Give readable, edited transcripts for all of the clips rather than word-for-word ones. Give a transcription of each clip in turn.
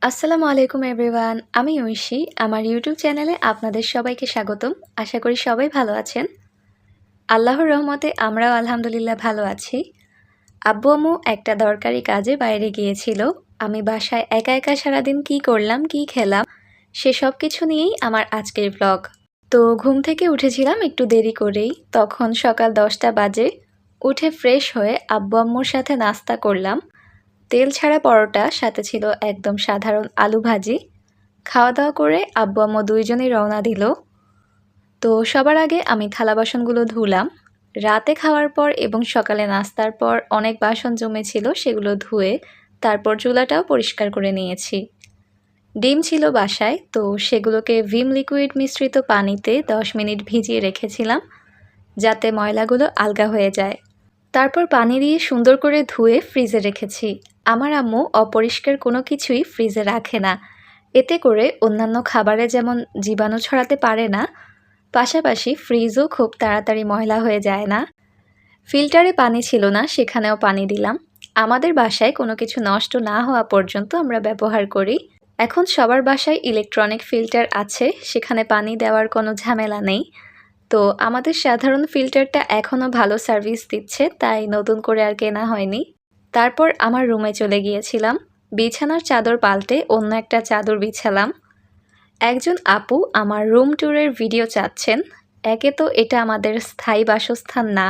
আসসালামু আলাইকুম এভরিওয়ান। আমি ঐশী। আমার ইউটিউব চ্যানেলে আপনাদের সবাইকে স্বাগতম। আশা করি সবাই ভালো আছেন। আল্লাহর রহমতে আমরাও আলহামদুলিল্লাহ ভালো আছি। আব্বু-আম্মু একটা দরকারি কাজে বাইরে গিয়েছিল। আমি বাসায় একা একা সারাদিন কী করলাম, কী খেলাম, সেসব কিছু নিয়েই আমার আজকের ব্লগ। তো ঘুম থেকে উঠেছিলাম একটু দেরি করেই। তখন সকাল 10টা বাজে। উঠে ফ্রেশ হয়ে আব্বু-আম্মুর সাথে নাস্তা করলাম। তেল ছাড়া পরোটা, সাথে ছিল একদম সাধারণ আলু ভাজি। খাওয়া দাওয়া করে আব্বু আম্মু দুইজনেই রওনা দিল। তো সবার আগে আমি থালা বাসনগুলো ধুলাম। রাতে খাওয়ার পর এবং সকালে নাস্তার পর অনেক বাসন জমেছিল, সেগুলো ধুয়ে তারপর চুলাটাও পরিষ্কার করে নিয়েছি। ডিম ছিল বাসায়, তো সেগুলোকে ভিম লিকুইড মিশ্রিত পানিতে 10 মিনিট ভিজিয়ে রেখেছিলাম, যাতে ময়লাগুলো আলগা হয়ে যায়। তারপর পানি দিয়ে সুন্দর করে ধুয়ে ফ্রিজে রেখেছি। আমার আম্মু অপরিষ্কার কোনো কিছুই ফ্রিজে রাখে না। এতে করে অন্যান্য খাবারে যেমন জীবাণু ছড়াতে পারে না, পাশাপাশি ফ্রিজও খুব তাড়াতাড়ি ময়লা হয়ে যায় না। ফিল্টারে পানি ছিল না, সেখানেও পানি দিলাম। আমাদের বাসায় কোনো কিছু নষ্ট না হওয়া পর্যন্ত আমরা ব্যবহার করি। এখন সবার বাসায় ইলেকট্রনিক ফিল্টার আছে, সেখানে পানি দেওয়ার কোনো ঝামেলা নেই। তো আমাদের সাধারণ ফিল্টারটা এখনও ভালো সার্ভিস দিচ্ছে, তাই নতুন করে আর কেনা হয়নি। তারপর আমার রুমে চলে গিয়েছিলাম। বিছানার চাদর পাল্টে অন্য একটা চাদর বিছালাম। একজন আপু আমার রুম ট্যুরের ভিডিও চাচ্ছেন। একে তো এটা আমাদের স্থায়ী বাসস্থান না,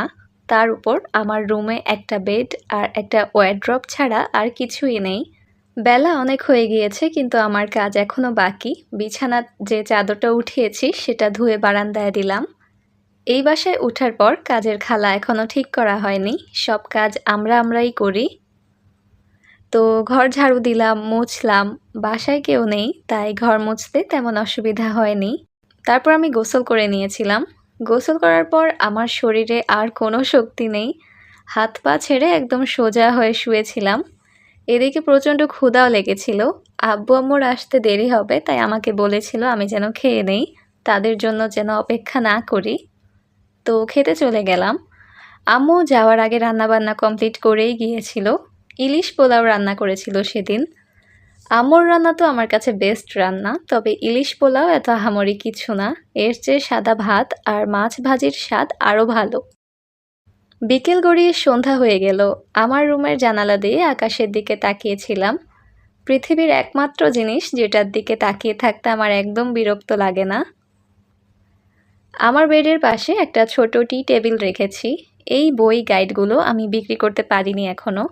তার উপর আমার রুমে একটা বেড আর একটা ওয়ারড্রপ ছাড়া আর কিছুই নেই। বেলা অনেক হয়ে গিয়েছে, কিন্তু আমার কাজ এখনও বাকি। বিছানার যে চাদরটা উঠিয়েছি সেটা ধুয়ে বারান্দায় দিলাম। এই বাসায় ওঠার পর কাজের খালা এখনও ঠিক করা হয়নি। সব কাজ আমরাই করি। তো ঘর ঝাড়ু দিলাম, মুছলাম। বাসায় কেউ নেই, তাই ঘর মুছতে তেমন অসুবিধা হয়নি। তারপর আমি গোসল করে নিয়েছিলাম। গোসল করার পর আমার শরীরে আর কোনো শক্তি নেই। হাত পা ছেড়ে একদম সোজা হয়ে শুয়েছিলাম। এদিকে প্রচণ্ড ক্ষুধাও লেগেছিল। আব্বু আম্মুর আসতে দেরি হবে, তাই আমাকে বলেছিল আমি যেন খেয়ে নেই, তাদের জন্য যেন অপেক্ষা না করি। তো খেতে চলে গেলাম। আম্মু যাওয়ার আগে রান্নাবান্না কমপ্লিট করেই গিয়েছিল। ইলিশ পোলাও রান্না করেছিল সেদিন। আম্মুর রান্না তো আমার কাছে বেস্ট রান্না, তবে ইলিশ পোলাও এত আহামরি কিছু না। এর চেয়ে সাদা ভাত আর মাছ ভাজির স্বাদ আরও ভালো। বিকেল গড়িয়ে সন্ধ্যা হয়ে গেল। আমার রুমের জানালা দিয়ে আকাশের দিকে তাকিয়েছিলাম। পৃথিবীর একমাত্র জিনিস যেটার দিকে তাকিয়ে থাকতে আমার একদম বিরক্ত লাগে না। আমার বেডের পাশে একটা ছোট টি টেবিল রেখেছি। এই বই গাইডগুলো আমি বিক্রি করতে পারিনি এখনও।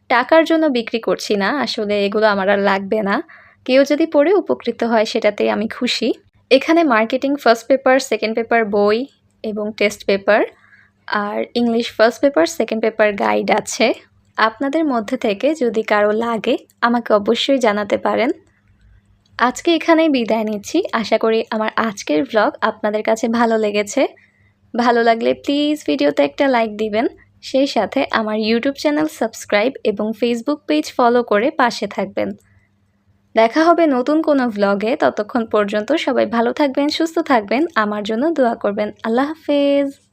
টাকার জন্য বিক্রি করছি না, আসলে এগুলো আমার আর লাগবে না। কেউ যদি পড়ে উপকৃত হয় সেটাতেই আমি খুশি। এখানে marketing first paper, second paper বই এবং টেস্ট পেপার, আর English first paper, second paper guide আছে। আপনাদের মধ্যে থেকে যদি কারো লাগে আমাকে অবশ্যই জানাতে পারেন। আজকে এখানেই বিদায় নিচ্ছি। আশা করি আমার আজকের ভ্লগ আপনাদের কাছে ভালো লেগেছে। ভালো লাগলে প্লিজ ভিডিওতে একটা লাইক দিবেন। সেই সাথে আমার ইউটিউব চ্যানেল সাবস্ক্রাইব এবং ফেসবুক পেজ ফলো করে পাশে থাকবেন। দেখা হবে নতুন কোনো ভ্লগে। ততক্ষণ পর্যন্ত সবাই ভালো থাকবেন, সুস্থ থাকবেন। আমার জন্য দোয়া করবেন। আল্লাহ হাফেজ।